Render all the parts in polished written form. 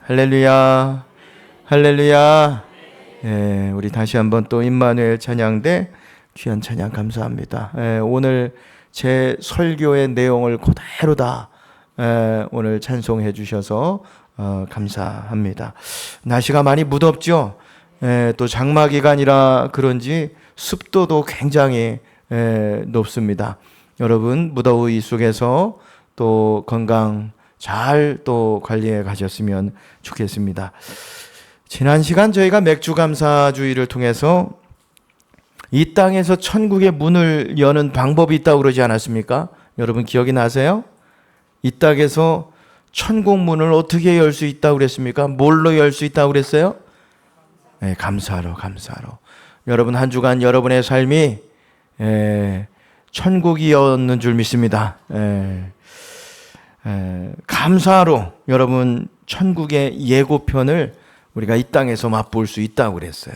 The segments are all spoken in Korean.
할렐루야, 할렐루야. 예, 우리 다시 한번 또 임마누엘 찬양대 귀한 찬양 감사합니다. 오늘 제 설교의 내용을 그대로 다 오늘 찬송해 주셔서 감사합니다. 날씨가 많이 무덥죠? 또 장마 기간이라 그런지 습도도 굉장히 높습니다. 여러분 무더위 속에서 또 건강 잘 또 관리해 가셨으면 좋겠습니다. 지난 시간 저희가 맥주 감사주의를 통해서 이 땅에서 천국의 문을 여는 방법이 있다고 그러지 않았습니까? 여러분 기억이 나세요? 이 땅에서 천국 문을 어떻게 열 수 있다고 그랬습니까? 뭘로 열 수 있다고 그랬어요? 네, 감사로. 여러분 한 주간 여러분의 삶이 천국이었는 줄 믿습니다. 감사로 여러분 천국의 예고편을 우리가 이 땅에서 맛볼 수 있다고 그랬어요.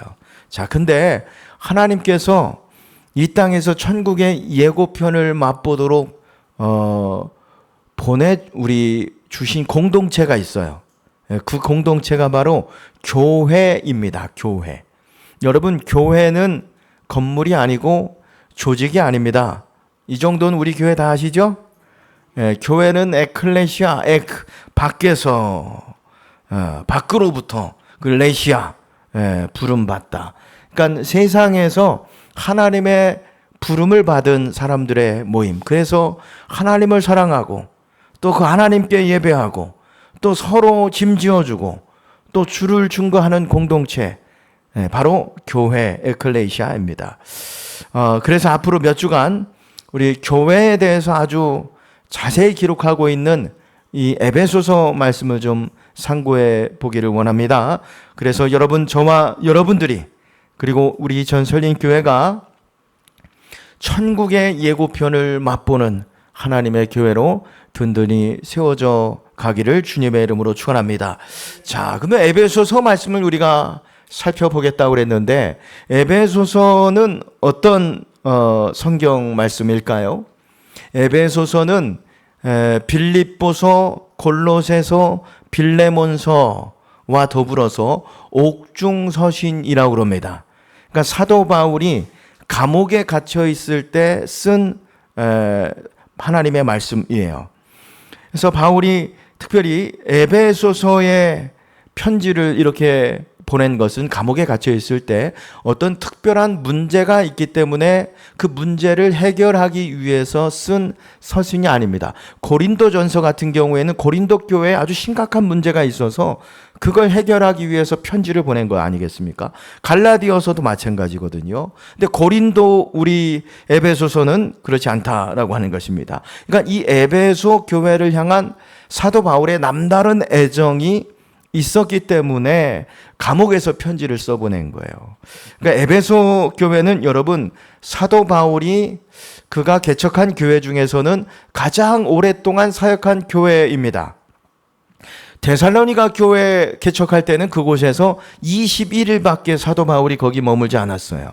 자, 근데 하나님께서 이 땅에서 천국의 예고편을 맛보도록 우리 주신 공동체가 있어요. 그 공동체가 바로 교회입니다. 교회. 여러분 교회는 건물이 아니고 조직이 아닙니다. 이 정도는 우리 교회 다 아시죠? 교회는 에클레시아, 밖에서 밖으로부터 그 레시아 부름받다. 그러니까 세상에서 하나님의 부름을 받은 사람들의 모임. 그래서 하나님을 사랑하고 또 그 하나님께 예배하고 또 서로 짐지어주고 또 주를 증거하는 공동체, 바로 교회 에클레시아입니다. 그래서 앞으로 몇 주간 우리 교회에 대해서 아주 자세히 기록하고 있는 이 에베소서 말씀을 좀 상고해 보기를 원합니다. 그래서 저와 여러분들이 그리고 우리 전설림교회가 천국의 예고편을 맛보는 하나님의 교회로 든든히 세워져 가기를 주님의 이름으로 축원합니다. 자, 그러면 에베소서 말씀을 우리가 살펴보겠다고 그랬는데 에베소서는 어떤 성경 말씀일까요? 에베소서는 빌립보서, 골로새서, 빌레몬서와 더불어서 옥중서신이라고 그럽니다. 그러니까 사도 바울이 감옥에 갇혀 있을 때 쓴 하나님의 말씀이에요. 그래서 바울이 특별히 에베소서의 편지를 이렇게 보낸 것은 감옥에 갇혀 있을 때 어떤 특별한 문제가 있기 때문에 그 문제를 해결하기 위해서 쓴 서신이 아닙니다. 고린도전서 같은 경우에는 고린도 교회에 아주 심각한 문제가 있어서 그걸 해결하기 위해서 편지를 보낸 거 아니겠습니까? 갈라디아서도 마찬가지거든요. 근데 고린도 우리 에베소서는 그렇지 않다라고 하는 것입니다. 그러니까 이 에베소 교회를 향한 사도 바울의 남다른 애정이 있었기 때문에 감옥에서 편지를 써보낸 거예요. 그러니까 에베소 교회는 여러분 사도 바울이 그가 개척한 교회 중에서는 가장 오랫동안 사역한 교회입니다. 데살로니가 교회 개척할 때는 그곳에서 21일밖에 사도 바울이 거기 머물지 않았어요.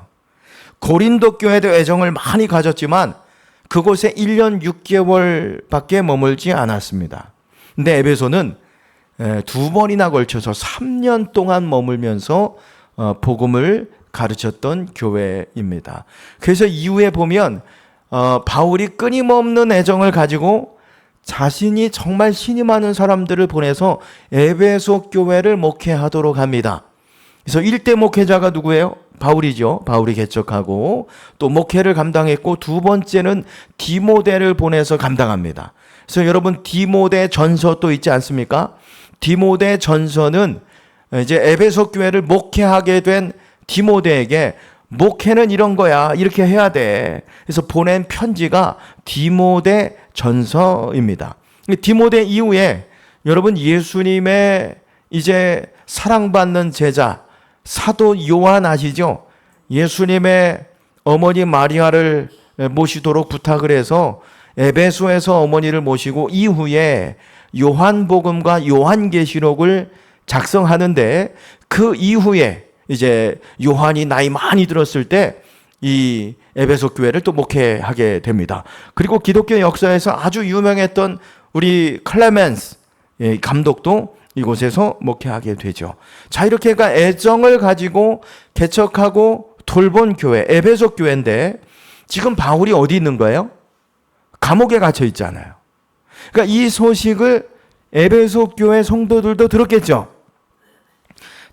고린도 교회도 애정을 많이 가졌지만 그곳에 1년 6개월밖에 머물지 않았습니다. 근데 에베소는 두 번이나 걸쳐서 3년 동안 머물면서 복음을 가르쳤던 교회입니다. 그래서 이후에 보면 바울이 끊임없는 애정을 가지고 자신이 정말 신이 많은 사람들을 보내서 에베소 교회를 목회하도록 합니다. 그래서 1대 목회자가 누구예요? 바울이죠. 바울이 개척하고 또 목회를 감당했고 두 번째는 디모데를 보내서 감당합니다. 그래서 여러분 디모데 전서 또 있지 않습니까? 디모데 전서는 이제 에베소 교회를 목회하게 된 디모데에게 목회는 이런 거야. 이렇게 해야 돼. 그래서 보낸 편지가 디모데 전서입니다. 디모데 이후에 여러분 예수님의 이제 사랑받는 제자 사도 요한 아시죠? 예수님의 어머니 마리아를 모시도록 부탁을 해서 에베소에서 어머니를 모시고 이후에 요한복음과 요한계시록을 작성하는데 그 이후에 이제 요한이 나이 많이 들었을 때 이 에베소 교회를 또 목회하게 됩니다. 그리고 기독교 역사에서 아주 유명했던 우리 클레멘스 감독도 이곳에서 목회하게 되죠. 자, 이렇게 애정을 가지고 개척하고 돌본 교회, 에베소 교회인데 지금 바울이 어디 있는 거예요? 감옥에 갇혀 있잖아요. 그러니까 이 소식을 에베소 교회 성도들도 들었겠죠.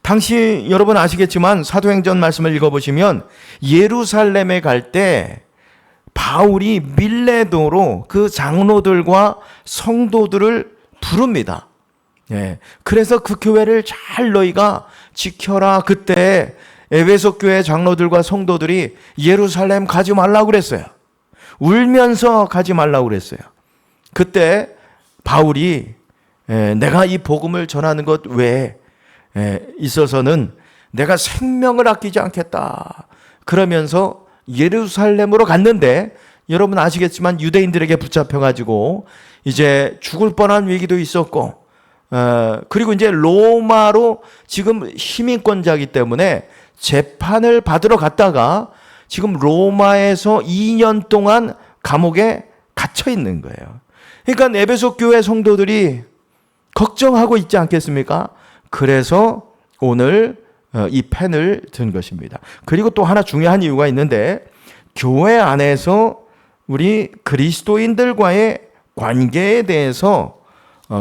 당시 여러분 아시겠지만 사도행전 말씀을 읽어보시면 예루살렘에 갈 때 바울이 밀레도로 그 장로들과 성도들을 부릅니다. 예. 그래서 그 교회를 잘 너희가 지켜라. 그때 에베소 교회 장로들과 성도들이 예루살렘 가지 말라고 그랬어요. 울면서 가지 말라고 그랬어요. 그때 바울이 내가 이 복음을 전하는 것 외에 있어서는 내가 생명을 아끼지 않겠다. 그러면서 예루살렘으로 갔는데 여러분 아시겠지만 유대인들에게 붙잡혀가지고 이제 죽을 뻔한 위기도 있었고 그리고 이제 로마로 지금 시민권자이기 때문에 재판을 받으러 갔다가 지금 로마에서 2년 동안 감옥에 갇혀 있는 거예요. 그러니까 에베소 교회 성도들이 걱정하고 있지 않겠습니까? 그래서 오늘 이 펜을 든 것입니다. 그리고 또 하나 중요한 이유가 있는데 교회 안에서 우리 그리스도인들과의 관계에 대해서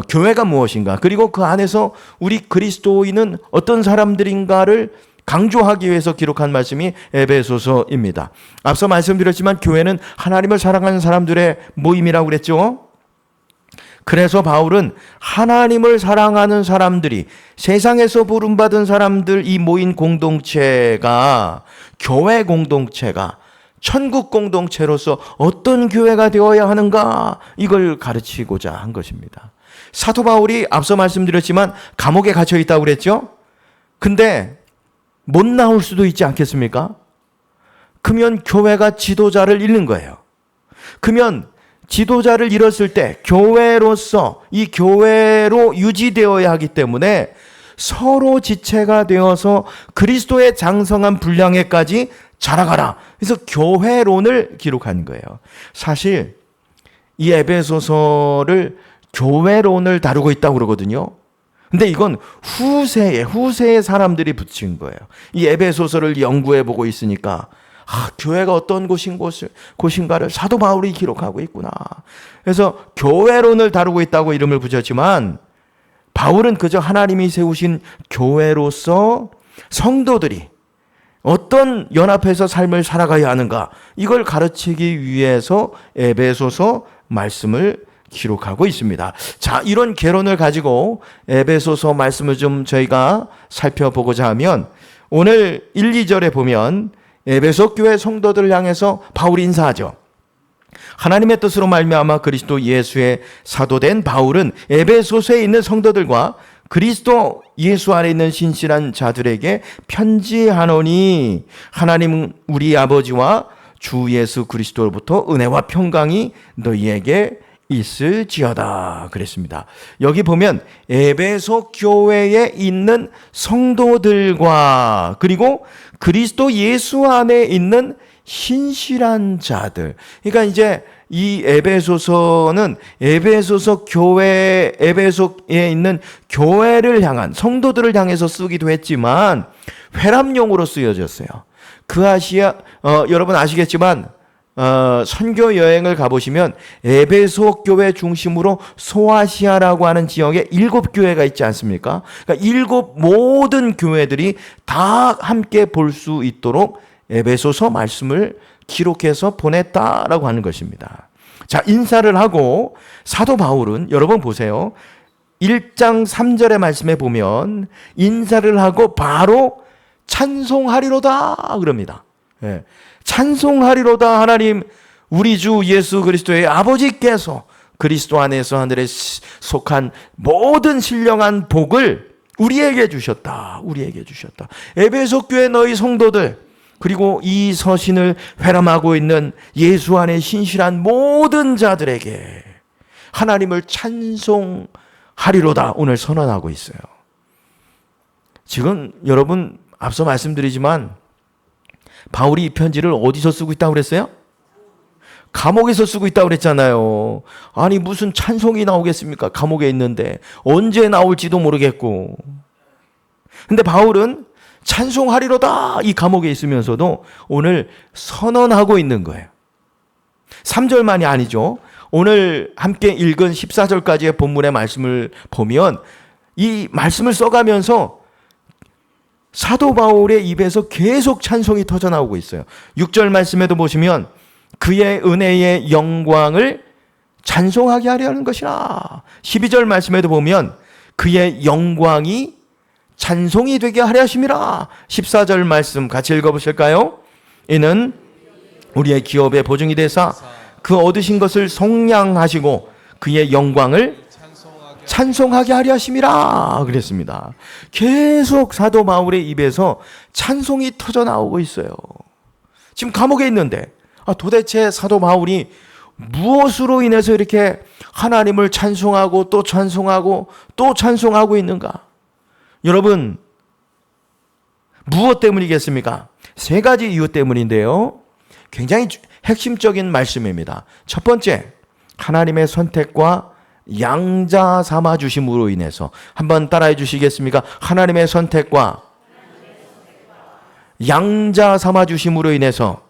교회가 무엇인가 그리고 그 안에서 우리 그리스도인은 어떤 사람들인가를 강조하기 위해서 기록한 말씀이 에베소서입니다. 앞서 말씀드렸지만 교회는 하나님을 사랑하는 사람들의 모임이라고 그랬죠. 그래서 바울은 하나님을 사랑하는 사람들이 세상에서 부름받은 사람들 이 모인 공동체가 교회 공동체가 천국 공동체로서 어떤 교회가 되어야 하는가 이걸 가르치고자 한 것입니다. 사도 바울이 앞서 말씀드렸지만 감옥에 갇혀 있다고 그랬죠. 근데 못 나올 수도 있지 않겠습니까? 그러면 교회가 지도자를 잃는 거예요. 그러면 지도자를 잃었을 때 교회로서 이 교회로 유지되어야 하기 때문에 서로 지체가 되어서 그리스도의 장성한 분량에까지 자라가라. 그래서 교회론을 기록한 거예요. 사실 이 에베소서를 교회론을 다루고 있다고 그러거든요. 근데 이건 후세의 사람들이 붙인 거예요. 이 에베소서를 연구해 보고 있으니까 교회가 어떤 곳인가를 사도 바울이 기록하고 있구나. 그래서 교회론을 다루고 있다고 이름을 붙였지만 바울은 그저 하나님이 세우신 교회로서 성도들이 어떤 연합해서 삶을 살아가야 하는가 이걸 가르치기 위해서 에베소서 말씀을 기록하고 있습니다. 자, 이런 개론을 가지고 에베소서 말씀을 좀 저희가 살펴보고자 하면 오늘 1, 2절에 보면 에베소 교회 성도들을 향해서 바울이 인사하죠. 하나님의 뜻으로 말미암아 그리스도 예수의 사도된 바울은 에베소서에 있는 성도들과 그리스도 예수 안에 있는 신실한 자들에게 편지하노니 하나님 우리 아버지와 주 예수 그리스도로부터 은혜와 평강이 너희에게 있을지어다 그랬습니다. 여기 보면 에베소 교회에 있는 성도들과 그리고 그리스도 예수 안에 있는 신실한 자들. 그러니까 이제 이 에베소서는 에베소서 교회, 에베소에 있는 교회를 향한 성도들을 향해서 쓰기도 했지만 회람용으로 쓰여졌어요. 그 아시아 여러분 아시겠지만 선교 여행을 가보시면 에베소 교회 중심으로 소아시아라고 하는 지역에 7교회가 있지 않습니까? 그러니까 7 모든 교회들이 다 함께 볼 수 있도록 에베소서 말씀을 기록해서 보냈다라고 하는 것입니다. 자, 인사를 하고 사도 바울은 여러분 보세요. 1장 3절의 말씀에 보면 인사를 하고 바로 찬송하리로다 그럽니다. 예. 찬송하리로다 하나님 우리 주 예수 그리스도의 아버지께서 그리스도 안에서 하늘에 속한 모든 신령한 복을 우리에게 주셨다. 에베소 교회 너희 성도들 그리고 이 서신을 회람하고 있는 예수 안에 신실한 모든 자들에게 하나님을 찬송하리로다 오늘 선언하고 있어요. 지금 여러분 앞서 말씀드리지만 바울이 이 편지를 어디서 쓰고 있다고 그랬어요? 감옥에서 쓰고 있다고 그랬잖아요. 아니 무슨 찬송이 나오겠습니까? 감옥에 있는데 언제 나올지도 모르겠고. 근데 바울은 찬송하리로다 이 감옥에 있으면서도 오늘 선언하고 있는 거예요. 3절만이 아니죠. 오늘 함께 읽은 14절까지의 본문의 말씀을 보면 이 말씀을 써가면서 사도 바울의 입에서 계속 찬송이 터져나오고 있어요. 6절 말씀에도 보시면 그의 은혜의 영광을 찬송하게 하려는 것이라. 12절 말씀에도 보면 그의 영광이 찬송이 되게 하려 하심이라. 14절 말씀 같이 읽어보실까요? 이는 우리의 기업의 보증이 되사 그 얻으신 것을 속량하시고 그의 영광을 찬송하게 하려 하심이라 그랬습니다. 계속 사도 바울의 입에서 찬송이 터져 나오고 있어요. 지금 감옥에 있는데 도대체 사도 바울이 무엇으로 인해서 이렇게 하나님을 찬송하고 또 찬송하고 또 찬송하고 있는가? 여러분, 무엇 때문이겠습니까? 세 가지 이유 때문인데요. 굉장히 핵심적인 말씀입니다. 첫 번째, 하나님의 선택과 양자 삼아 주심으로 인해서. 한번 따라해 주시겠습니까? 하나님의 선택과 양자 삼아 주심으로 인해서.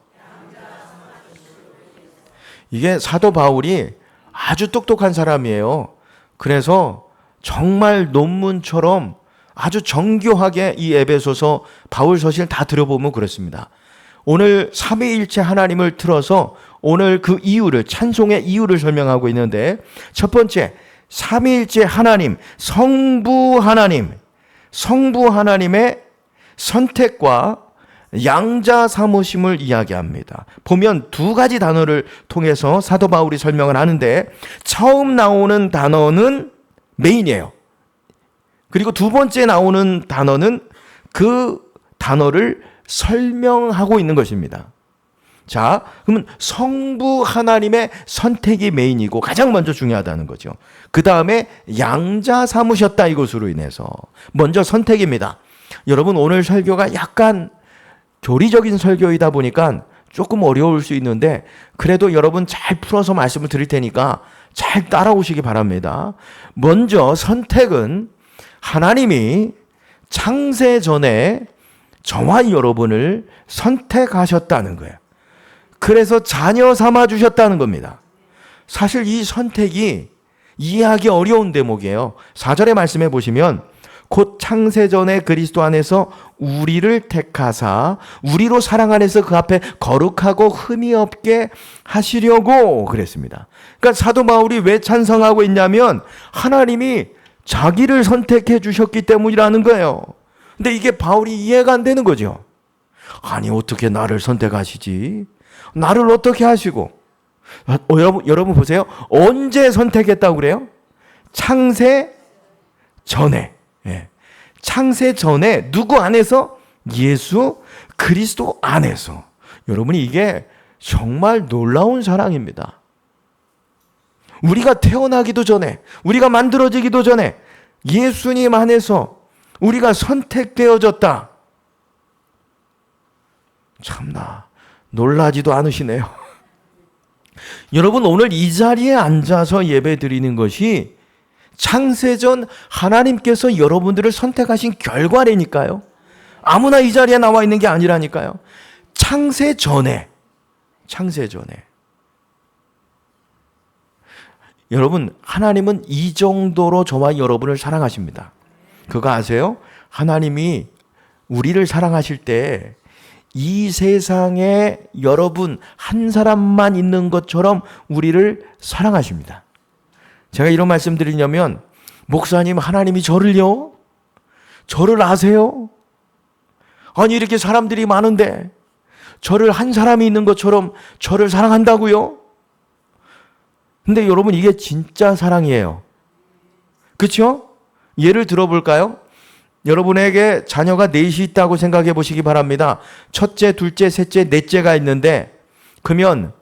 이게 사도 바울이 아주 똑똑한 사람이에요. 그래서 정말 논문처럼 아주 정교하게 이 에베소서 바울 서신을 다 들어보면 그렇습니다. 오늘 삼위일체 하나님을 틀어서 오늘 그 이유를, 찬송의 이유를 설명하고 있는데, 첫 번째, 삼위일체 하나님, 성부 하나님의 선택과 양자 삼으심을 이야기합니다. 보면 두 가지 단어를 통해서 사도 바울이 설명을 하는데, 처음 나오는 단어는 메인이에요. 그리고 두 번째 나오는 단어는 그 단어를 설명하고 있는 것입니다. 자, 그러면 성부 하나님의 선택이 메인이고 가장 먼저 중요하다는 거죠. 그 다음에 양자 삼으셨다 이것으로 인해서. 먼저 선택입니다. 여러분, 오늘 설교가 약간 교리적인 설교이다 보니까 조금 어려울 수 있는데 그래도 여러분 잘 풀어서 말씀을 드릴 테니까 잘 따라오시기 바랍니다. 먼저 선택은 하나님이 창세 전에 저와 여러분을 선택하셨다는 거예요. 그래서 자녀 삼아 주셨다는 겁니다. 사실 이 선택이 이해하기 어려운 대목이에요. 4절의 말씀해 보시면 곧 창세전에 그리스도 안에서 우리를 택하사 우리로 사랑 안에서 그 앞에 거룩하고 흠이 없게 하시려고 그랬습니다. 그러니까 사도 바울이 왜 찬성하고 있냐면 하나님이 자기를 선택해 주셨기 때문이라는 거예요. 근데 이게 바울이 이해가 안 되는 거죠. 아니 어떻게 나를 선택하시지? 나를 어떻게 하시고? 여러분 보세요. 언제 선택했다고 그래요? 창세 전에. 예. 창세 전에 누구 안에서? 예수 그리스도 안에서. 여러분이 이게 정말 놀라운 사랑입니다. 우리가 태어나기도 전에, 우리가 만들어지기도 전에 예수님 안에서 우리가 선택되어졌다. 참나 놀라지도 않으시네요. 여러분 오늘 이 자리에 앉아서 예배 드리는 것이 창세전 하나님께서 여러분들을 선택하신 결과라니까요. 아무나 이 자리에 나와 있는 게 아니라니까요. 창세 전에. 여러분 하나님은 이 정도로 저와 여러분을 사랑하십니다. 그거 아세요? 하나님이 우리를 사랑하실 때 이 세상에 여러분 한 사람만 있는 것처럼 우리를 사랑하십니다. 제가 이런 말씀 드리냐면 목사님 하나님이 저를요? 저를 아세요? 아니 이렇게 사람들이 많은데 저를 한 사람이 있는 것처럼 저를 사랑한다고요? 근데 여러분 이게 진짜 사랑이에요. 그렇죠? 예를 들어볼까요? 여러분에게 자녀가 넷이 있다고 생각해 보시기 바랍니다. 첫째, 둘째, 셋째, 넷째가 있는데 그러면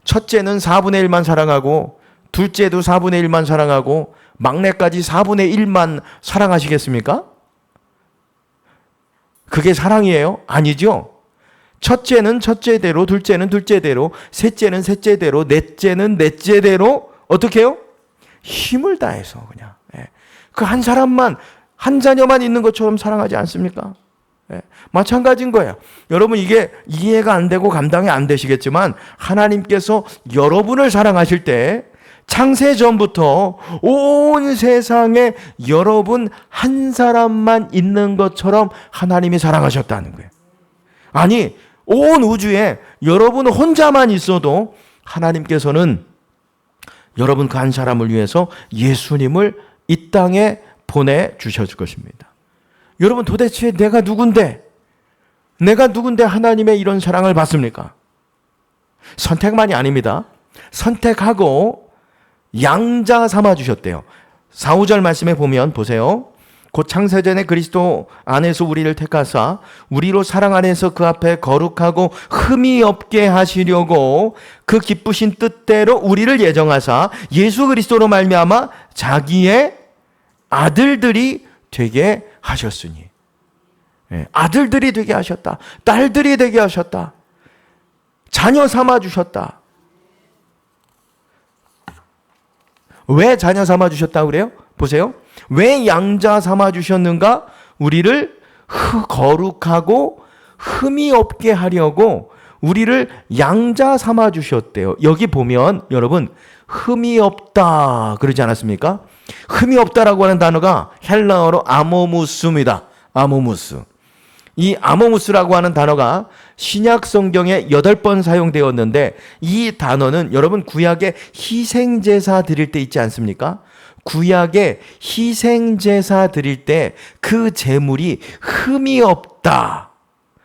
첫째는 4분의 1만 사랑하고 둘째도 4분의 1만 사랑하고 막내까지 4분의 1만 사랑하시겠습니까? 그게 사랑이에요? 아니죠. 첫째는 첫째대로, 둘째는 둘째대로, 셋째는 셋째대로, 넷째는 넷째대로 어떻게 해요? 힘을 다해서 그냥 그 한 사람만, 한 자녀만 있는 것처럼 사랑하지 않습니까? 마찬가지인 거예요. 여러분, 이게 이해가 안 되고 감당이 안 되시겠지만 하나님께서 여러분을 사랑하실 때 창세 전부터 온 세상에 여러분 한 사람만 있는 것처럼 하나님이 사랑하셨다는 거예요. 아니, 온 우주에 여러분 혼자만 있어도 하나님께서는 여러분 그 한 사람을 위해서 예수님을 이 땅에 보내주셨을 것입니다. 여러분, 도대체 내가 누군데 하나님의 이런 사랑을 받습니까? 선택만이 아닙니다. 선택하고 양자 삼아주셨대요. 4, 5절 말씀에 보면 보세요. 곧 창세전에 그리스도 안에서 우리를 택하사 우리로 사랑 안에서 그 앞에 거룩하고 흠이 없게 하시려고 그 기쁘신 뜻대로 우리를 예정하사 예수 그리스도로 말미암아 자기의 아들들이 되게 하셨으니. 아들들이 되게 하셨다. 딸들이 되게 하셨다. 자녀 삼아주셨다. 왜 자녀 삼아주셨다고 그래요? 보세요. 왜 양자 삼아주셨는가? 우리를 거룩하고 흠이 없게 하려고 우리를 양자 삼아주셨대요. 여기 보면 여러분, 흠이 없다 그러지 않았습니까? 흠이 없다라고 하는 단어가 헬라어로 아모무스입니다. 아모무스. 이 아모무스라고 하는 단어가 신약 성경에 8번 사용되었는데, 이 단어는 여러분 구약에 희생제사 드릴 때 있지 않습니까? 구약에 희생제사 드릴 때 그 제물이 흠이 없다.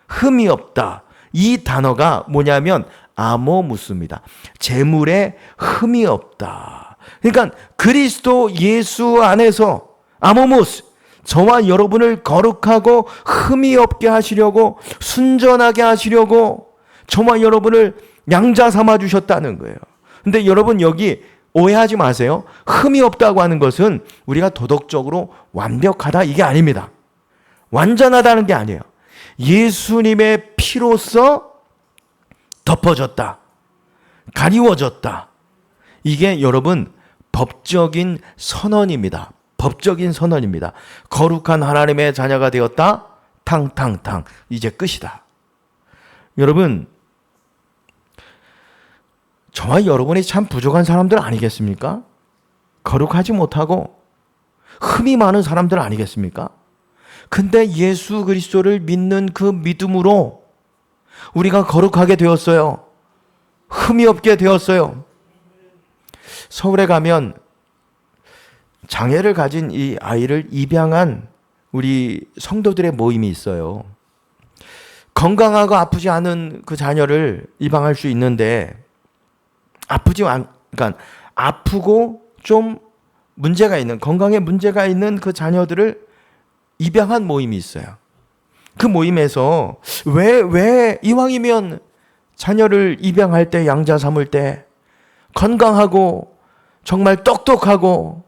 흠이 없다. 이 단어가 뭐냐면 아모무스입니다. 제물에 흠이 없다. 그러니까 그리스도 예수 안에서 아모무스, 저와 여러분을 거룩하고 흠이 없게 하시려고, 순전하게 하시려고 저와 여러분을 양자 삼아 주셨다는 거예요. 근데 여러분, 여기 오해하지 마세요. 흠이 없다고 하는 것은 우리가 도덕적으로 완벽하다 이게 아닙니다. 완전하다는 게 아니에요. 예수님의 피로써 덮어졌다. 가리워졌다. 이게 여러분 법적인 선언입니다. 법적인 선언입니다. 거룩한 하나님의 자녀가 되었다. 탕탕탕. 이제 끝이다. 여러분, 저와 여러분이 참 부족한 사람들 아니겠습니까? 거룩하지 못하고 흠이 많은 사람들 아니겠습니까? 근데 예수 그리스도를 믿는 그 믿음으로 우리가 거룩하게 되었어요. 흠이 없게 되었어요. 서울에 가면 장애를 가진 이 아이를 입양한 우리 성도들의 모임이 있어요. 건강하고 아프지 않은 그 자녀를 입양할 수 있는데, 그러니까 아프고 좀 문제가 있는, 건강에 문제가 있는 그 자녀들을 입양한 모임이 있어요. 그 모임에서 왜 이왕이면 자녀를 입양할 때, 양자 삼을 때 건강하고 정말 똑똑하고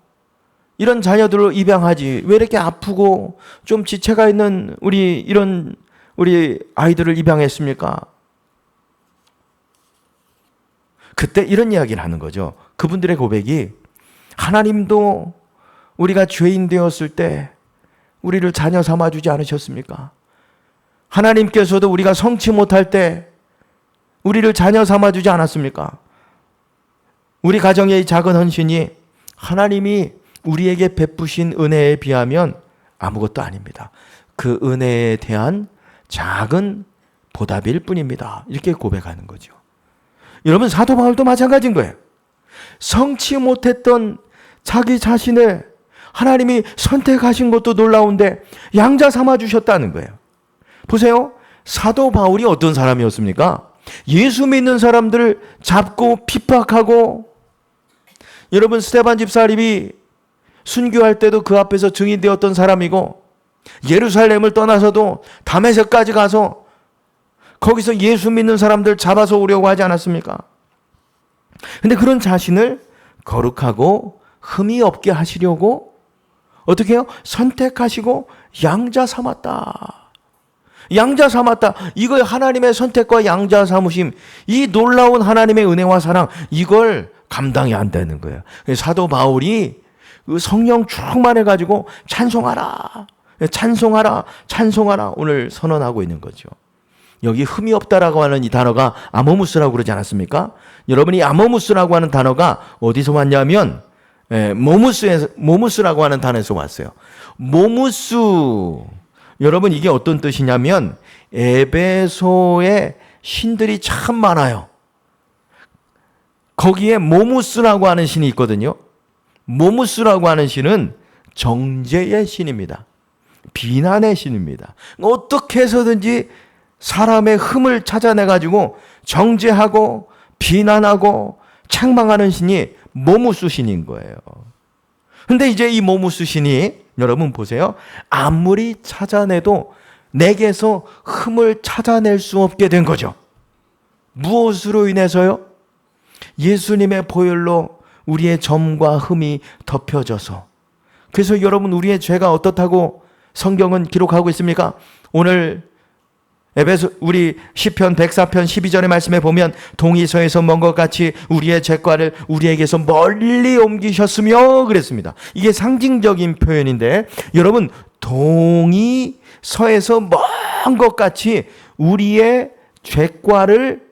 이런 자녀들을 입양하지, 왜 이렇게 아프고 좀 지체가 있는 우리 아이들을 입양했습니까? 그때 이런 이야기를 하는 거죠. 그분들의 고백이, 하나님도 우리가 죄인 되었을 때 우리를 자녀 삼아주지 않으셨습니까? 하나님께서도 우리가 성치 못할 때 우리를 자녀 삼아주지 않았습니까? 우리 가정의 이 작은 헌신이 하나님이 우리에게 베푸신 은혜에 비하면 아무것도 아닙니다. 그 은혜에 대한 작은 보답일 뿐입니다. 이렇게 고백하는 거죠. 여러분, 사도 바울도 마찬가지인 거예요. 성치 못했던 자기 자신을 하나님이 선택하신 것도 놀라운데 양자 삼아 주셨다는 거예요. 보세요. 사도 바울이 어떤 사람이었습니까? 예수 믿는 사람들을 잡고 핍박하고, 여러분, 스데반 집사님이 순교할 때도 그 앞에서 증인되었던 사람이고, 예루살렘을 떠나서도 다메섹까지 가서 거기서 예수 믿는 사람들 잡아서 오려고 하지 않았습니까? 근데 그런 자신을 거룩하고 흠이 없게 하시려고 어떻게 해요? 선택하시고 양자 삼았다. 양자 삼았다. 이걸 하나님의 선택과 양자 삼으심, 이 놀라운 하나님의 은혜와 사랑, 이걸 감당이 안 되는 거예요. 사도 바울이 그 성령 충만해가지고 찬송하라, 찬송하라, 찬송하라 오늘 선언하고 있는 거죠. 여기 흠이 없다라고 하는 이 단어가 아모무스라고 그러지 않았습니까? 여러분이 아모무스라고 하는 단어가 어디서 왔냐면 모무스라고 하는 단어에서 왔어요. 모무스, 여러분 이게 어떤 뜻이냐면 에베소에 신들이 참 많아요. 거기에 모무스라고 하는 신이 있거든요. 모무스라고 하는 신은 정죄의 신입니다. 비난의 신입니다. 어떻게 해서든지 사람의 흠을 찾아내가지고 정죄하고 비난하고 책망하는 신이 모무스 신인 거예요. 근데 이제 이 모무스 신이 여러분 보세요. 아무리 찾아내도 내게서 흠을 찾아낼 수 없게 된 거죠. 무엇으로 인해서요? 예수님의 보혈로 우리의 점과 흠이 덮여져서. 그래서 여러분 우리의 죄가 어떻다고 성경은 기록하고 있습니까? 오늘 우리 시편 104편 12절의 말씀에 보면 동이 서에서 먼 것 같이 우리의 죄과를 우리에게서 멀리 옮기셨으며 그랬습니다. 이게 상징적인 표현인데 여러분 동이 서에서 먼 것 같이 우리의 죄과를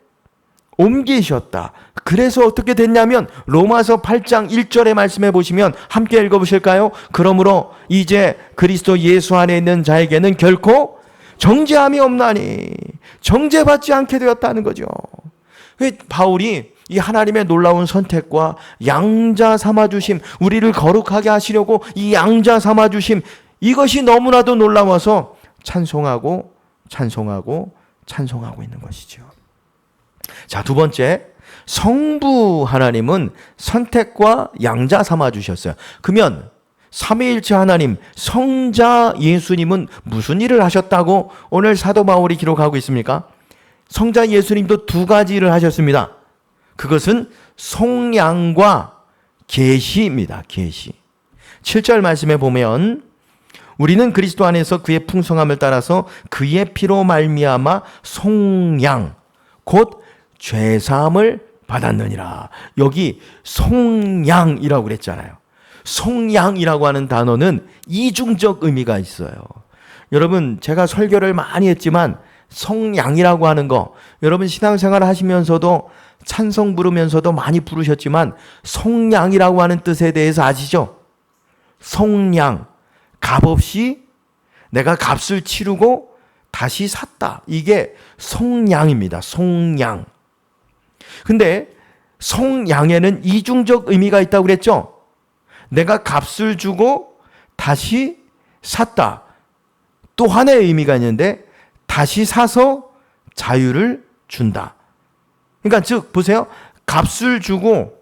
옮기셨다. 그래서 어떻게 됐냐면 로마서 8장 1절의 말씀에 보시면 함께 읽어보실까요? 그러므로 이제 그리스도 예수 안에 있는 자에게는 결코 정죄함이 없나니 정죄받지 않게 되었다는 거죠. 바울이 이 하나님의 놀라운 선택과 양자 삼아주심, 우리를 거룩하게 하시려고 이 양자 삼아주심, 이것이 너무나도 놀라워서 찬송하고 찬송하고 찬송하고 있는 것이죠. 자, 두 번째, 성부 하나님은 선택과 양자 삼아주셨어요. 그러면 삼위일체 하나님, 성자 예수님은 무슨 일을 하셨다고 오늘 사도 바울이 기록하고 있습니까? 성자 예수님도 두 가지 일을 하셨습니다. 그것은 속량과 계시입니다. 계시. 7절 말씀에 보면 우리는 그리스도 안에서 그의 풍성함을 따라서 그의 피로 말미암아 속량, 곧 죄사함을 받았느니라. 여기 속량이라고 그랬잖아요. 속량이라고 하는 단어는 이중적 의미가 있어요. 여러분 제가 설교를 많이 했지만 속량이라고 하는 거, 여러분 신앙생활 하시면서도 찬송 부르면서도 많이 부르셨지만 속량이라고 하는 뜻에 대해서 아시죠? 속량, 값없이 내가 값을 치르고 다시 샀다. 이게 속량입니다. 속량. 근데 속량에는 이중적 의미가 있다고 그랬죠? 내가 값을 주고 다시 샀다. 또 하나의 의미가 있는데 다시 사서 자유를 준다. 그러니까 즉 보세요. 값을 주고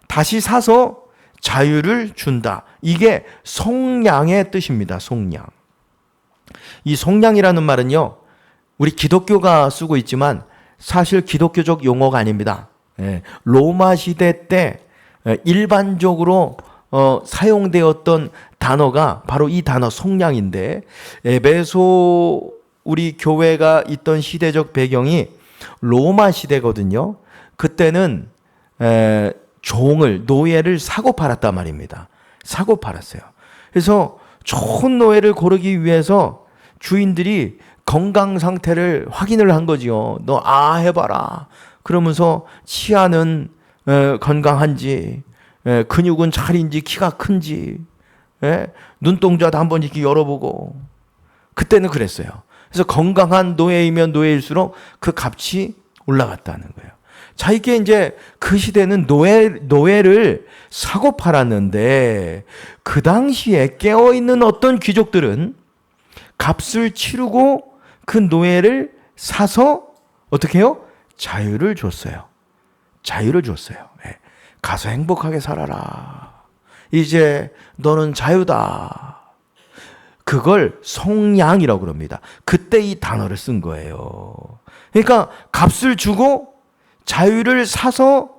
다시 사서 자유를 준다. 이게 속량의 뜻입니다. 속량. 이 속량이라는 말은요, 우리 기독교가 쓰고 있지만 사실 기독교적 용어가 아닙니다. 로마 시대 때 일반적으로 사용되었던 단어가 바로 이 단어 속량인데, 에베소 우리 교회가 있던 시대적 배경이 로마 시대거든요. 그때는 노예를 사고 팔았단 말입니다. 사고 팔았어요. 그래서 좋은 노예를 고르기 위해서 주인들이 건강 상태를 확인을 한 거지요. 너 해봐라. 그러면서 치아는 건강한지, 근육은 잘인지, 키가 큰지, 눈동자도 한번 이렇게 열어보고. 그때는 그랬어요. 그래서 건강한 노예이면 노예일수록 그 값이 올라갔다는 거예요. 자, 이게 이제 그 시대는 노예를 사고 팔았는데, 그 당시에 깨어있는 어떤 귀족들은 값을 치르고 그 노예를 사서 어떻게 해요? 자유를 줬어요. 자유를 줬어요. 가서 행복하게 살아라. 이제 너는 자유다. 그걸 속량이라고 그럽니다. 그때 이 단어를 쓴 거예요. 그러니까 값을 주고 자유를 사서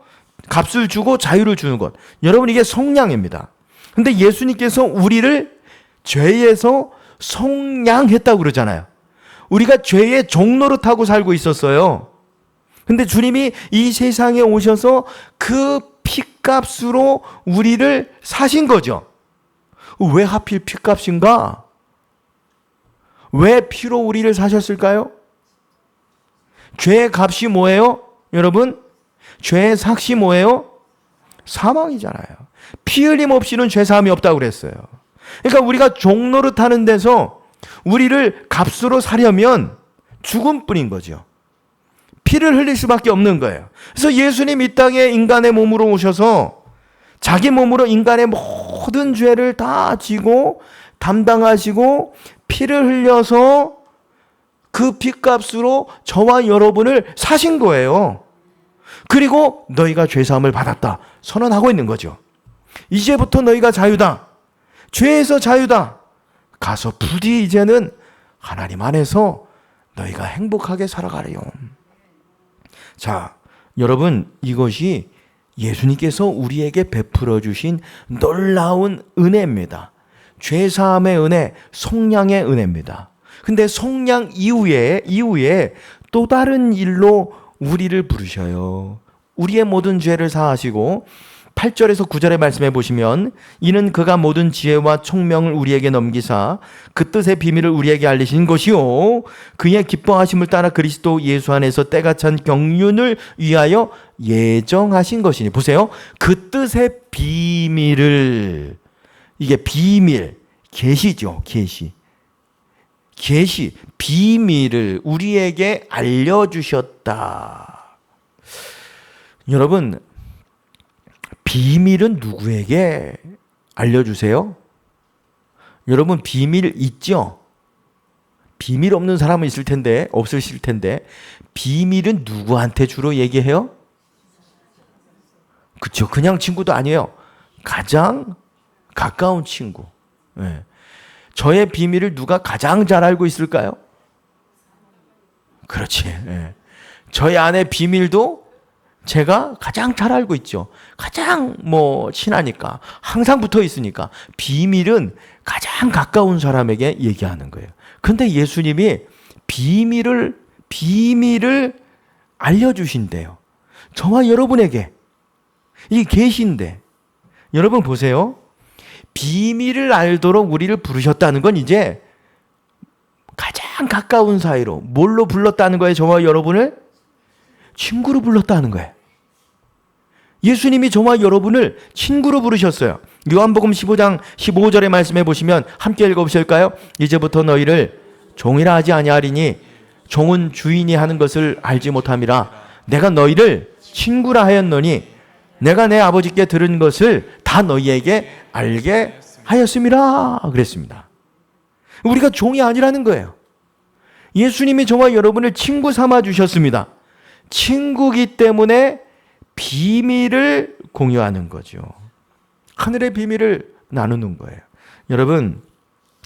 값을 주고 자유를 주는 것. 여러분 이게 속량입니다. 근데 예수님께서 우리를 죄에서 속량했다고 그러잖아요. 우리가 죄의 종노릇하고 살고 있었어요. 근데 주님이 이 세상에 오셔서 그 피값으로 우리를 사신 거죠. 왜 하필 피값인가? 왜 피로 우리를 사셨을까요? 죄의 값이 뭐예요? 여러분, 죄의 삭이 뭐예요? 사망이잖아요. 피 흘림 없이는 죄 사함이 없다고 그랬어요. 그러니까 우리가 종노릇하는 데서 우리를 값으로 사려면 죽음뿐인 거죠. 피를 흘릴 수밖에 없는 거예요. 그래서 예수님 이 땅에 인간의 몸으로 오셔서 자기 몸으로 인간의 모든 죄를 다 지고 담당하시고 피를 흘려서 그 피값으로 저와 여러분을 사신 거예요. 그리고 너희가 죄사함을 받았다 선언하고 있는 거죠. 이제부터 너희가 자유다. 죄에서 자유다. 가서 부디 이제는 하나님 안에서 너희가 행복하게 살아가래요. 자, 여러분, 이것이 예수님께서 우리에게 베풀어 주신 놀라운 은혜입니다. 죄사함의 은혜, 속량의 은혜입니다. 근데 속량 이후에 또 다른 일로 우리를 부르셔요. 우리의 모든 죄를 사하시고 8절에서 9절의 말씀해 보시면 이는 그가 모든 지혜와 총명을 우리에게 넘기사 그 뜻의 비밀을 우리에게 알리신 것이요 그의 기뻐하심을 따라 그리스도 예수 안에서 때가 찬 경륜을 위하여 예정하신 것이니. 보세요. 그 뜻의 비밀을, 이게 비밀, 계시죠. 계시, 비밀을 우리에게 알려주셨다. 여러분, 비밀은 누구에게 알려주세요? 여러분, 비밀 있죠? 비밀 없는 사람은 있을 텐데, 없으실 텐데, 비밀은 누구한테 주로 얘기해요? 그쵸. 그냥 친구도 아니에요. 가장 가까운 친구. 네. 저의 비밀을 누가 가장 잘 알고 있을까요? 그렇지. 네. 저의 아내 비밀도 제가 가장 잘 알고 있죠. 가장 친하니까. 항상 붙어 있으니까. 비밀은 가장 가까운 사람에게 얘기하는 거예요. 근데 예수님이 비밀을 알려주신대요. 저와 여러분에게. 이게 계신데. 여러분 보세요. 비밀을 알도록 우리를 부르셨다는 건 이제 가장 가까운 사이로 뭘로 불렀다는 거예요? 저와 여러분을? 친구로 불렀다는 거예요. 예수님이 저와 여러분을 친구로 부르셨어요. 요한복음 15장 15절의 말씀해 보시면 함께 읽어보실까요? 이제부터 너희를 종이라 하지 아니하리니 종은 주인이 하는 것을 알지 못함이라. 내가 너희를 친구라 하였노니 내가 내 아버지께 들은 것을 다 너희에게 알게 하였음이라 그랬습니다. 우리가 종이 아니라는 거예요. 예수님이 저와 여러분을 친구 삼아 주셨습니다. 친구기 때문에 비밀을 공유하는 거죠. 하늘의 비밀을 나누는 거예요. 여러분,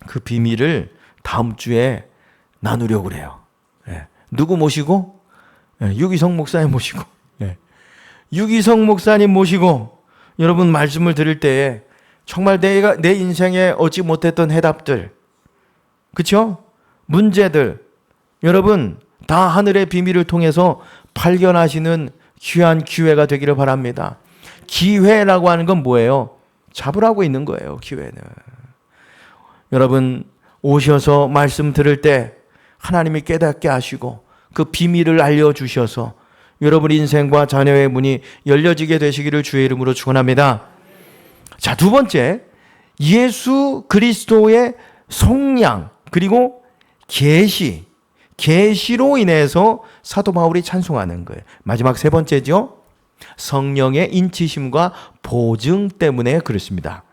그 비밀을 다음 주에 나누려고 그래요. 누구 모시고? 유기성 목사님 모시고. 유기성 목사님 모시고 여러분 말씀을 들을 때에 정말 내가 내 인생에 얻지 못했던 해답들, 그렇죠? 문제들, 여러분 다 하늘의 비밀을 통해서 발견하시는 귀한 기회가 되기를 바랍니다. 기회라고 하는 건 뭐예요? 잡으라고 있는 거예요. 기회는. 여러분 오셔서 말씀 들을 때 하나님이 깨닫게 하시고 그 비밀을 알려주셔서 여러분 인생과 자녀의 문이 열려지게 되시기를 주의 이름으로 축원합니다. 자, 두 번째, 예수 그리스도의 속량 그리고 계시로 인해서 사도 바울이 찬송하는 거예요. 마지막 세 번째죠. 성령의 인치심과 보증 때문에 그렇습니다.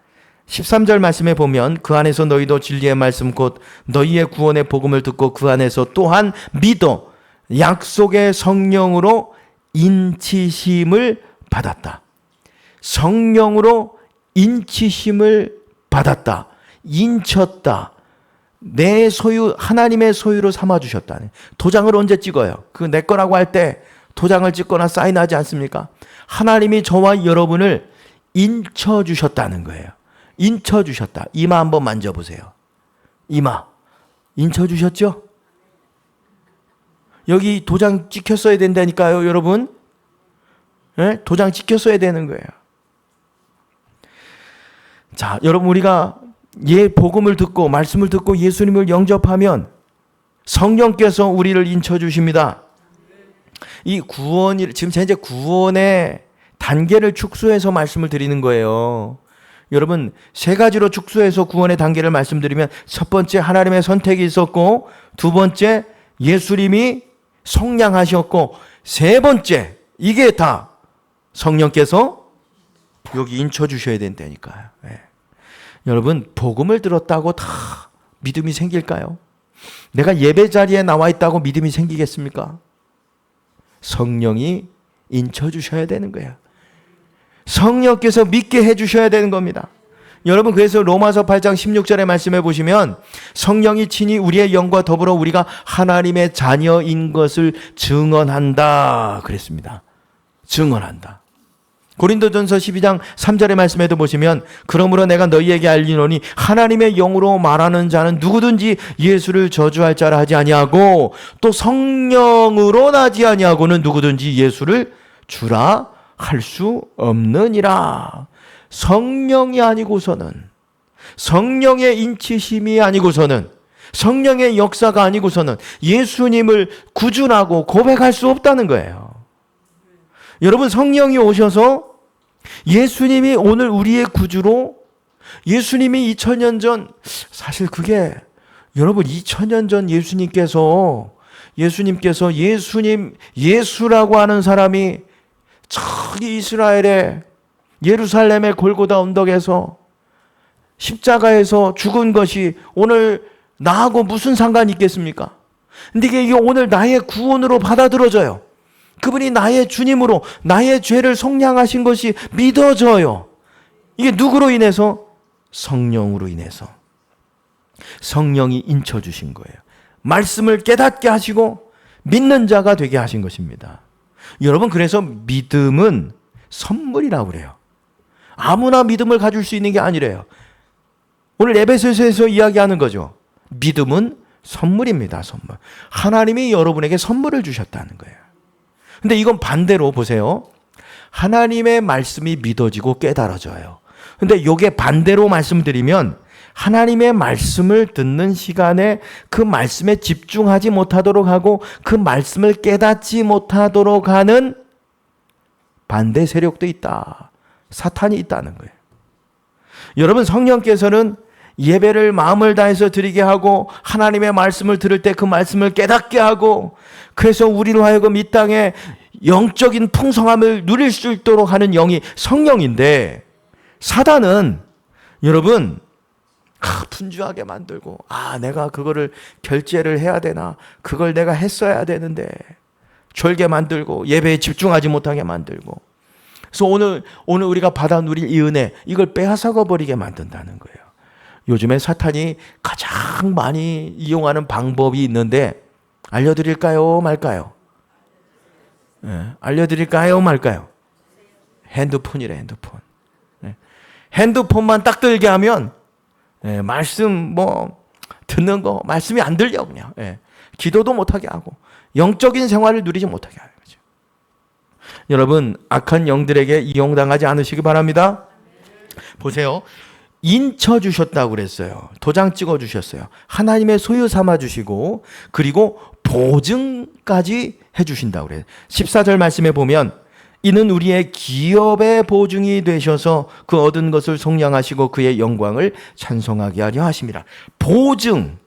13절 말씀에 보면 그 안에서 너희도 진리의 말씀 곧 너희의 구원의 복음을 듣고 그 안에서 또한 믿어 약속의 성령으로 인치심을 받았다. 성령으로 인치심을 받았다. 인쳤다. 내 소유, 하나님의 소유로 삼아주셨다. 도장을 언제 찍어요? 그 내 거라고 할 때 도장을 찍거나 사인하지 않습니까? 하나님이 저와 여러분을 인쳐주셨다는 거예요. 인쳐주셨다. 이마 한번 만져보세요. 이마. 인쳐주셨죠? 여기 도장 찍혔어야 된다니까요, 여러분. 네? 도장 찍혔어야 되는 거예요. 자, 여러분, 우리가 복음을 듣고 말씀을 듣고 예수님을 영접하면 성령께서 우리를 인쳐 주십니다. 이 구원이 지금 현재 구원의 단계를 축소해서 말씀을 드리는 거예요. 여러분, 세 가지로 축소해서 구원의 단계를 말씀드리면, 첫 번째 하나님의 선택이 있었고, 두 번째 예수님이 속량하셨고, 세 번째 이게 다 성령께서 여기 인쳐 주셔야 된다니까요. 네. 여러분, 복음을 들었다고 다 믿음이 생길까요? 내가 예배 자리에 나와 있다고 믿음이 생기겠습니까? 성령이 인쳐 주셔야 되는 거예요. 성령께서 믿게 해 주셔야 되는 겁니다. 여러분, 그래서 로마서 8장 16절의 말씀해 보시면 성령이 친히 우리의 영과 더불어 우리가 하나님의 자녀인 것을 증언한다 그랬습니다. 증언한다. 고린도전서 12장 3절의 말씀에도 보시면 그러므로 내가 너희에게 알리노니 하나님의 영으로 말하는 자는 누구든지 예수를 저주할 자라 하지 아니하고 또 성령으로 나지 아니하고는 누구든지 예수를 주라 할 수 없느니라. 성령이 아니고서는, 성령의 인치심이 아니고서는, 성령의 역사가 아니고서는 예수님을 구준하고 고백할 수 없다는 거예요. 여러분, 성령이 오셔서 예수님이 오늘 우리의 구주로, 예수님이 2000년 전, 사실 그게 여러분 2000년 전 예수님께서 예수라고 하는 사람이 저기 이스라엘의 예루살렘의 골고다 언덕에서 십자가에서 죽은 것이 오늘 나하고 무슨 상관이 있겠습니까? 근데 이게 오늘 나의 구원으로 받아들여져요. 그분이 나의 주님으로 나의 죄를 속량하신 것이 믿어져요. 이게 누구로 인해서? 성령으로 인해서. 성령이 인쳐주신 거예요. 말씀을 깨닫게 하시고 믿는 자가 되게 하신 것입니다. 여러분, 그래서 믿음은 선물이라고 그래요. 아무나 믿음을 가질 수 있는 게 아니래요. 오늘 에베소서에서 이야기하는 거죠. 믿음은 선물입니다. 선물. 하나님이 여러분에게 선물을 주셨다는 거예요. 근데 이건 반대로 보세요. 하나님의 말씀이 믿어지고 깨달아져요. 근데 이게 반대로 말씀드리면 하나님의 말씀을 듣는 시간에 그 말씀에 집중하지 못하도록 하고 그 말씀을 깨닫지 못하도록 하는 반대 세력도 있다. 사탄이 있다는 거예요. 여러분, 성령께서는 예배를 마음을 다해서 드리게 하고 하나님의 말씀을 들을 때 그 말씀을 깨닫게 하고 그래서 우리로 하여금 이 땅에 영적인 풍성함을 누릴 수 있도록 하는 영이 성령인데, 사단은 여러분 분주하게 만들고 내가 그거를 결제를 해야 되나, 그걸 내가 했어야 되는데 졸게 만들고 예배에 집중하지 못하게 만들고, 그래서 오늘 우리가 받아 누릴 이 은혜, 이걸 빼앗아가 버리게 만든다는 거예요. 요즘에 사탄이 가장 많이 이용하는 방법이 있는데 알려드릴까요 말까요? 알려드릴까요 말까요? 핸드폰이래, 핸드폰. 핸드폰만 딱 들게 하면 말씀 듣는 거 말씀이 안 들려 그냥. 기도도 못하게 하고 영적인 생활을 누리지 못하게 하는 거죠. 여러분, 악한 영들에게 이용당하지 않으시기 바랍니다. 보세요. 인쳐 주셨다고 그랬어요. 도장 찍어 주셨어요. 하나님의 소유 삼아 주시고 그리고 보증까지 해 주신다고 그래요. 14절 말씀에 보면 이는 우리의 기업의 보증이 되셔서 그 얻은 것을 속량하시고 그의 영광을 찬송하게 하려 하심이라. 보증,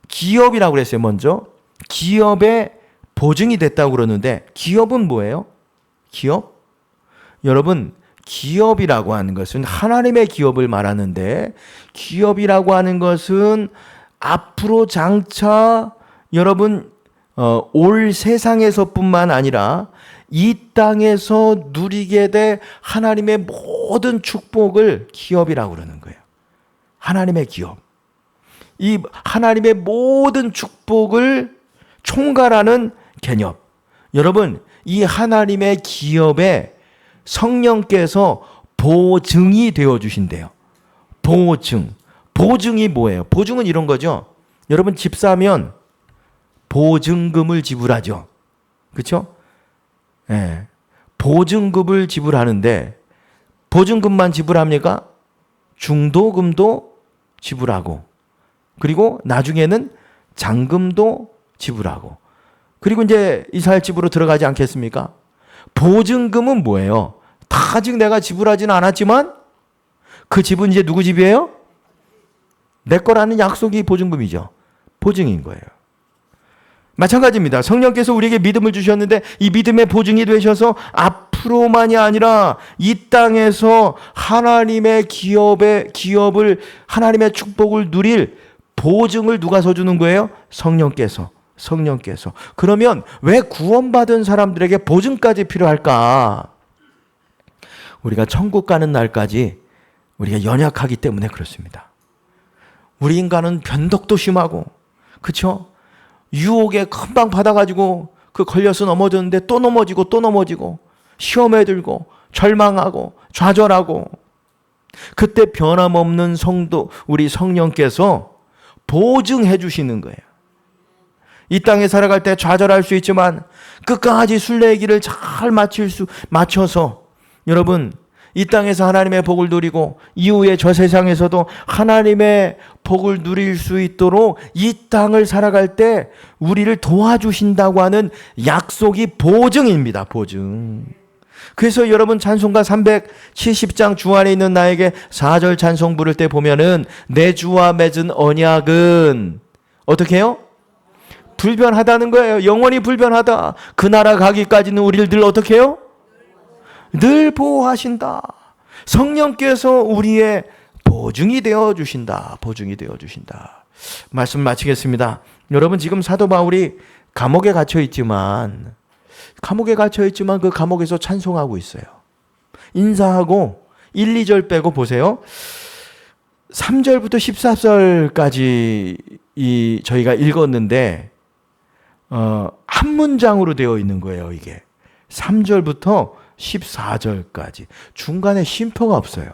기업이라고 그랬어요. 먼저 기업의 보증이 됐다고 그러는데 기업은 뭐예요? 기업? 여러분, 기업이라고 하는 것은 하나님의 기업을 말하는데, 기업이라고 하는 것은 앞으로 장차 여러분 올 세상에서뿐만 아니라 이 땅에서 누리게 될 하나님의 모든 축복을 기업이라고 그러는 거예요. 하나님의 기업. 이 하나님의 모든 축복을 총괄하는 개념. 여러분, 이 하나님의 기업에 성령께서 보증이 되어 주신대요. 보증. 보증이 뭐예요? 보증은 이런 거죠. 여러분, 집 사면 보증금을 지불하죠. 그렇죠? 예. 보증금을 지불하는데 보증금만 지불합니까? 중도금도 지불하고 그리고 나중에는 잔금도 지불하고 그리고 이제 이스라엘 집으로 들어가지 않겠습니까? 보증금은 뭐예요? 다 아직 내가 지불하지는 않았지만 그 집은 이제 누구 집이에요? 내 거라는 약속이 보증금이죠. 보증인 거예요. 마찬가지입니다. 성령께서 우리에게 믿음을 주셨는데 이 믿음의 보증이 되셔서 앞으로만이 아니라 이 땅에서 하나님의 기업을 하나님의 축복을 누릴 보증을 누가 서주는 거예요? 성령께서. 그러면 왜 구원받은 사람들에게 보증까지 필요할까? 우리가 천국 가는 날까지 우리가 연약하기 때문에 그렇습니다. 우리 인간은 변덕도 심하고 그렇죠? 유혹에 금방 받아가지고 그 걸려서 넘어졌는데 또 넘어지고 시험에 들고 절망하고 좌절하고 그때 변함없는 성도 우리 성령께서 보증해 주시는 거예요. 이 땅에 살아갈 때 좌절할 수 있지만 끝까지 순례의 길을 잘 맞춰서 여러분 이 땅에서 하나님의 복을 누리고 이후에 저 세상에서도 하나님의 복을 누릴 수 있도록 이 땅을 살아갈 때 우리를 도와주신다고 하는 약속이 보증입니다. 보증. 그래서 여러분 찬송가 370장 주 안에 있는 나에게 4절 찬송 부를 때 보면은 내 주와 맺은 언약은 어떻게 해요? 불변하다는 거예요. 영원히 불변하다. 그 나라 가기까지는 우리를 늘 어떻게 해요? 늘 보호하신다. 성령께서 우리의 보증이 되어 주신다. 말씀 마치겠습니다. 여러분 지금 사도 바울이 감옥에 갇혀 있지만 그 감옥에서 찬송하고 있어요. 인사하고 1, 2절 빼고 보세요. 3절부터 14절까지 저희가 읽었는데 한 문장으로 되어 있는 거예요. 이게 3절부터 14절까지 중간에 쉼표가 없어요.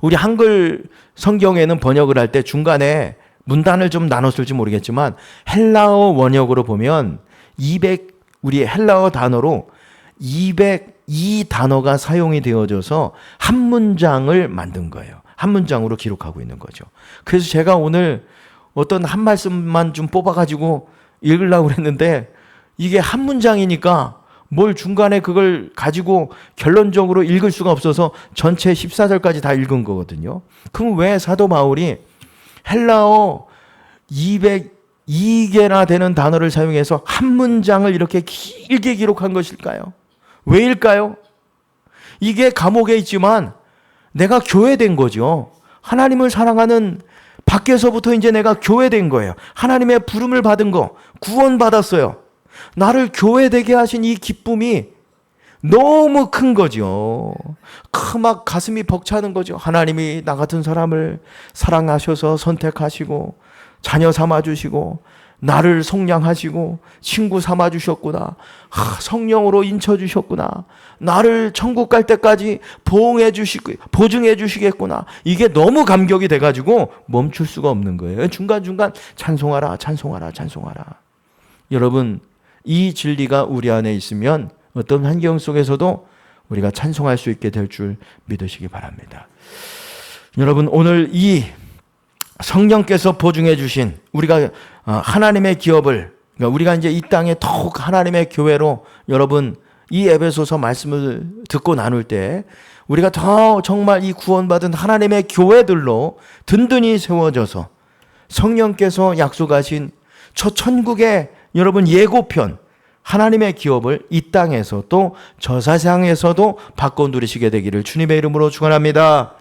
우리 한글 성경에는 번역을 할 때 중간에 문단을 좀 나눴을지 모르겠지만 헬라어 원역으로 보면 우리 헬라어 단어로 202 단어가 사용이 되어져서 한 문장을 만든 거예요. 한 문장으로 기록하고 있는 거죠. 그래서 제가 오늘 어떤 한 말씀만 좀 뽑아가지고 읽으려고 했는데 이게 한 문장이니까 뭘 중간에 그걸 가지고 결론적으로 읽을 수가 없어서 전체 14절까지 다 읽은 거거든요. 그럼 왜 사도 바울이 헬라어 202개나 되는 단어를 사용해서 한 문장을 이렇게 길게 기록한 것일까요? 왜일까요? 이게 감옥에 있지만 내가 교회된 거죠. 하나님을 사랑하는 밖에서부터 이제 내가 교회된 거예요. 하나님의 부름을 받은 거, 구원받았어요. 나를 교회되게 하신 이 기쁨이 너무 큰 거죠. 막 가슴이 벅차는 거죠. 하나님이 나 같은 사람을 사랑하셔서 선택하시고 자녀 삼아주시고 나를 속량하시고 친구 삼아주셨구나. 성령으로 인쳐주셨구나. 나를 천국 갈 때까지 보증해 주시겠구나. 이게 너무 감격이 돼가지고 멈출 수가 없는 거예요. 중간중간 찬송하라. 여러분 이 진리가 우리 안에 있으면 어떤 환경 속에서도 우리가 찬송할 수 있게 될 줄 믿으시기 바랍니다. 여러분 오늘 이 성령께서 보증해 주신 우리가 하나님의 기업을 그러니까 우리가 이제 이 땅에 더욱 하나님의 교회로 여러분 이 에베소서 말씀을 듣고 나눌 때 우리가 더 정말 이 구원받은 하나님의 교회들로 든든히 세워져서 성령께서 약속하신 저 천국의 여러분 예고편 하나님의 기업을 이 땅에서 또 저 세상에서도 바꿔 누리시게 되기를 주님의 이름으로 축원합니다.